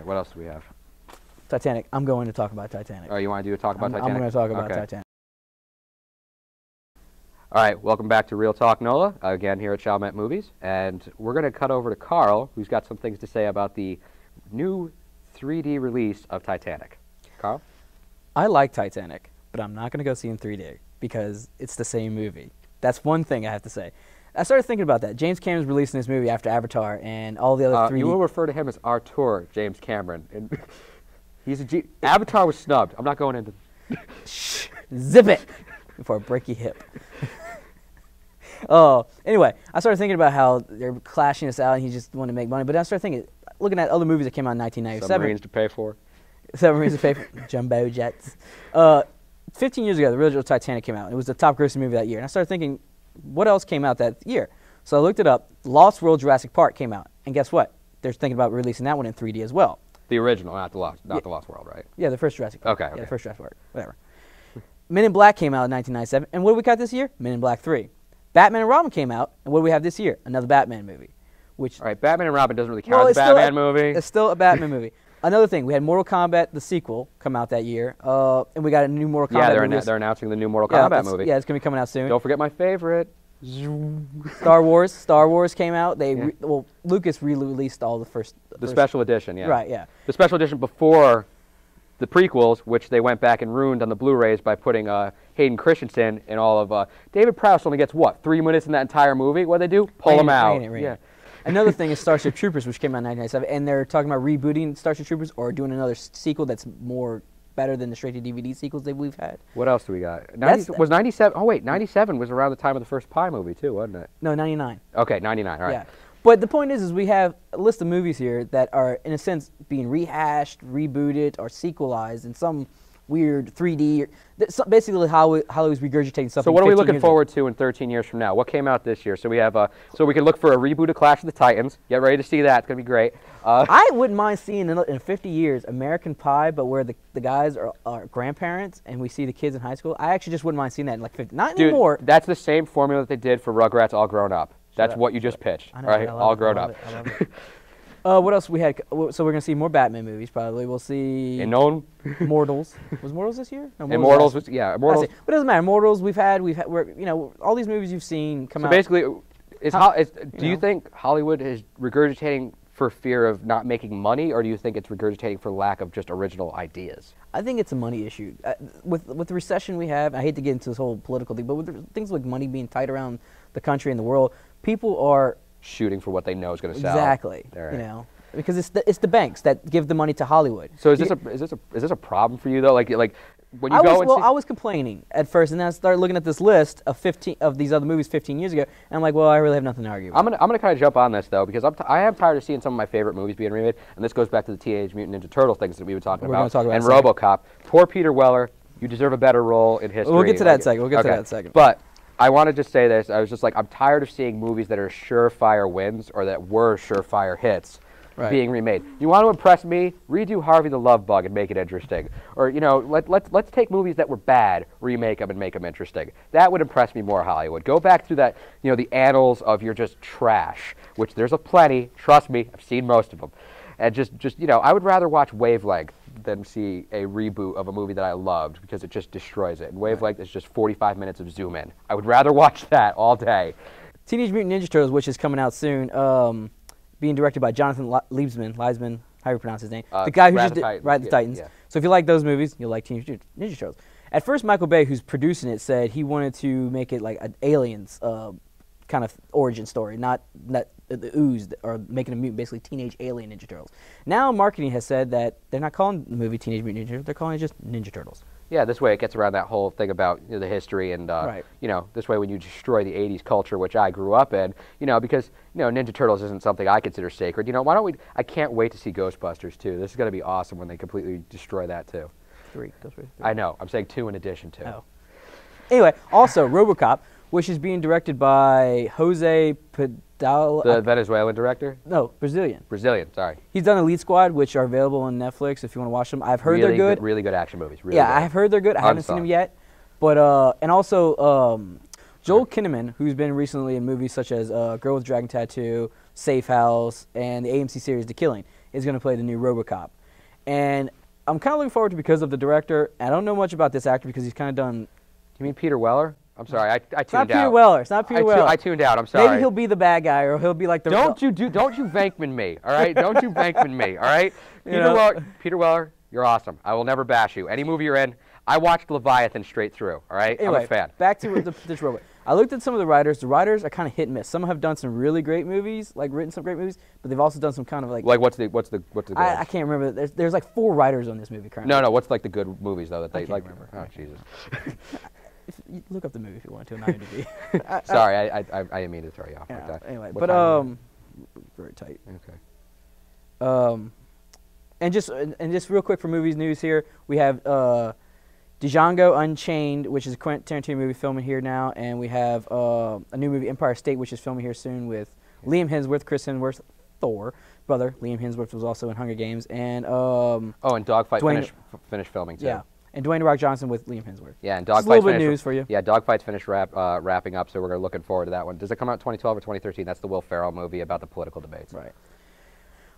right, what else do we have? Titanic. I'm going to talk about Titanic. Oh, you want to talk about Titanic? I'm going to talk about Titanic. All right, welcome back to Real Talk NOLA, again here at Chalmette Movies. And we're going to cut over to Carl, who's got some things to say about the new 3D release of Titanic. Carl? I like Titanic, but I'm not going to go see it in 3D because it's the same movie. That's one thing I have to say. I started thinking about that. James Cameron's releasing this movie after Avatar and all the other 3D. You will refer to him as Artur, James Cameron. And Avatar was snubbed. I'm not going into... Shh, zip it before I break your hip. Anyway, I started thinking about how they're clashing us out and he just wanted to make money. But I started thinking, looking at other movies that came out in 1997. Submarines to pay for. Submarines to pay for. Jumbo jets. 15 years ago, the original Titanic came out. It was the top grossing movie that year. And I started thinking, what else came out that year? So I looked it up. Lost World Jurassic Park came out. And guess what? They're thinking about releasing that one in 3D as well. The original, not the Lost World, right? Yeah, the first Jurassic Park. Okay. Yeah, the first Jurassic Park. Whatever. Men in Black came out in 1997. And what do we got this year? Men in Black 3. Batman and Robin came out. And what do we have this year? Another Batman movie. Which, all right, Batman and Robin doesn't really count as a Batman movie. It's still a Batman movie. Another thing, we had Mortal Kombat, the sequel, come out that year. And we got a new Mortal Kombat movie. Yeah, they're announcing the new Mortal Kombat movie. Yeah, it's going to be coming out soon. Don't forget my favorite. Star Wars. Star Wars came out. Well, Lucas re-released all the first... The special edition, yeah. Right, yeah. The special edition before the prequels, which they went back and ruined on the Blu-rays by putting Hayden Christensen in all of... David Prowse only gets, what, 3 minutes in that entire movie? What do they do? Pull him out. Yeah. Another thing is Starship Troopers, which came out in 1997, and they're talking about rebooting Starship Troopers or doing another sequel that's more better than the straight-to-DVD sequels that we've had. What else do we got? 97? Oh, wait, 97 was around the time of the first Pie movie, too, wasn't it? No, 99. Okay, 99, all right. Yeah. But the point is we have a list of movies here that are, in a sense, being rehashed, rebooted, or sequelized in some weird 3D. Basically, Hollywood's regurgitating something. So what are we looking forward to in 13 years from now? What came out this year? So we have, so we can look for a reboot of Clash of the Titans. Get ready to see that. It's going to be great. I wouldn't mind seeing in 50 years American Pie, but where the guys are grandparents and we see the kids in high school. I actually just wouldn't mind seeing that in like 50. Not anymore. Dude, that's the same formula that they did for Rugrats All Grown Up. That's what you just pitched, right? All grown up. I love it. What else we had? So we're gonna see more Batman movies. Probably we'll see. Immortals. Was Immortals this year? No, Immortals was Immortals. But it doesn't matter. Immortals. We've had. All these movies you've seen come out. So basically, do you think Hollywood is regurgitating for fear of not making money, or do you think it's regurgitating for lack of just original ideas? I think it's a money issue. With the recession we have, I hate to get into this whole political thing, but with things like money being tight around the country and the world, people are shooting for what they know is going to sell. Exactly. Right. Because it's the banks that give the money to Hollywood. So is this a problem for you though? Like when you I was complaining at first, and then I started looking at this list of 15 of these other movies 15 years ago, and I'm like, well, I really have nothing to argue about. I'm gonna kind of jump on this though, because I am tired of seeing some of my favorite movies being remade, and this goes back to the Teenage Mutant Ninja Turtles things that we were talking about, and RoboCop. Poor Peter Weller. You deserve a better role in history. We'll get to that second. We'll get to that second. But I want to just say this. I was just like, I'm tired of seeing movies that are surefire wins or that were surefire hits being remade. You want to impress me? Redo Harvey the Love Bug and make it interesting. Or, let's take movies that were bad, remake them and make them interesting. That would impress me more, Hollywood. Go back through that, the annals of your just trash, which there's a plenty. Trust me, I've seen most of them. And just I would rather watch Wavelength than see a reboot of a movie that I loved because it just destroys it. And Wavelength is just 45 minutes of zoom in. I would rather watch that all day. Teenage Mutant Ninja Turtles, which is coming out soon, being directed by Jonathan Liebsman, how do you pronounce his name? The guy who just did Ride the Titans. Yeah. So if you like those movies, you'll like Teenage Mutant Ninja Turtles. At first, Michael Bay, who's producing it, said he wanted to make it like an Aliens kind of origin story, not the ooze or making a mutant, basically teenage alien Ninja Turtles. Now marketing has said that they're not calling the movie Teenage Mutant Ninja Turtles, they're calling it just Ninja Turtles. Yeah, this way it gets around that whole thing about the history and this way when you destroy the 80s culture, which I grew up in, because Ninja Turtles isn't something I consider sacred. Why don't we? I can't wait to see Ghostbusters 2. This is going to be awesome when they completely destroy that too. Three. I know. I'm saying 2 in addition to. Oh. Anyway, also RoboCop, which is being directed by Jose Pedal. The Venezuelan director? No, Brazilian. Brazilian, sorry. He's done Elite Squad, which are available on Netflix if you want to watch them. I've heard they're good. Really good action movies. Really good. I have heard they're good. I haven't seen them yet. But and also Joel Kinnaman, who's been recently in movies such as Girl with Dragon Tattoo, Safe House, and the AMC series The Killing. is going to play the new RoboCop. And I'm kind of looking forward to because of the director. I don't know much about this actor because he's kind of done... You mean Peter Weller? I'm sorry, I tuned out. It's not Peter Weller. It's not Peter Weller. I tuned out. I'm sorry. Maybe he'll be the bad guy, or he'll be like the... Don't you Venkman me, all right? Don't you Venkman me, all right? Peter Weller, you're awesome. I will never bash you. Any movie you're in, I watched Leviathan straight through, all right? Anyway, I'm a fan. Back to this robot. I looked at some of the writers. The writers are kind of hit and miss. Some have done some really great movies, like written some great movies, but they've also done some kind of like... Like what's the good I can't remember. There's like 4 writers on this movie currently. No, what's like the good movies though that they like? Remember. Oh Jesus. You look up the movie if you want to on IMDb. Sorry, I didn't mean to throw you off like that. Anyway, very tight. Okay. And just real quick for movies news here, we have Django Unchained, which is a Quentin Tarantino movie filming here now, and we have a new movie Empire State, which is filming here soon with Liam Hemsworth, Chris Hemsworth, Thor brother. Liam Hemsworth was also in Hunger Games, and and Dogfight finished filming too. Yeah. And Dwayne The Rock Johnson with Liam Hemsworth. Yeah, and Dogfight's a little bit news for you. Yeah, Dogfight's finished wrapping up, so we're looking forward to that one. Does it come out 2012 or 2013? That's the Will Ferrell movie about the political debates. Right.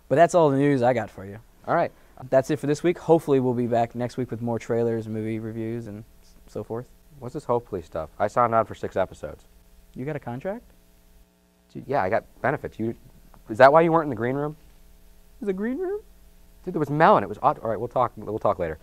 But that's all the news I got for you. All right. That's it for this week. Hopefully we'll be back next week with more trailers, movie reviews, and so forth. What's this hopefully stuff? I signed on for 6 episodes. You got a contract? Yeah, I got benefits. Is that why you weren't in the green room? The green room? Dude, there was melon. It was odd. All right, we'll talk later.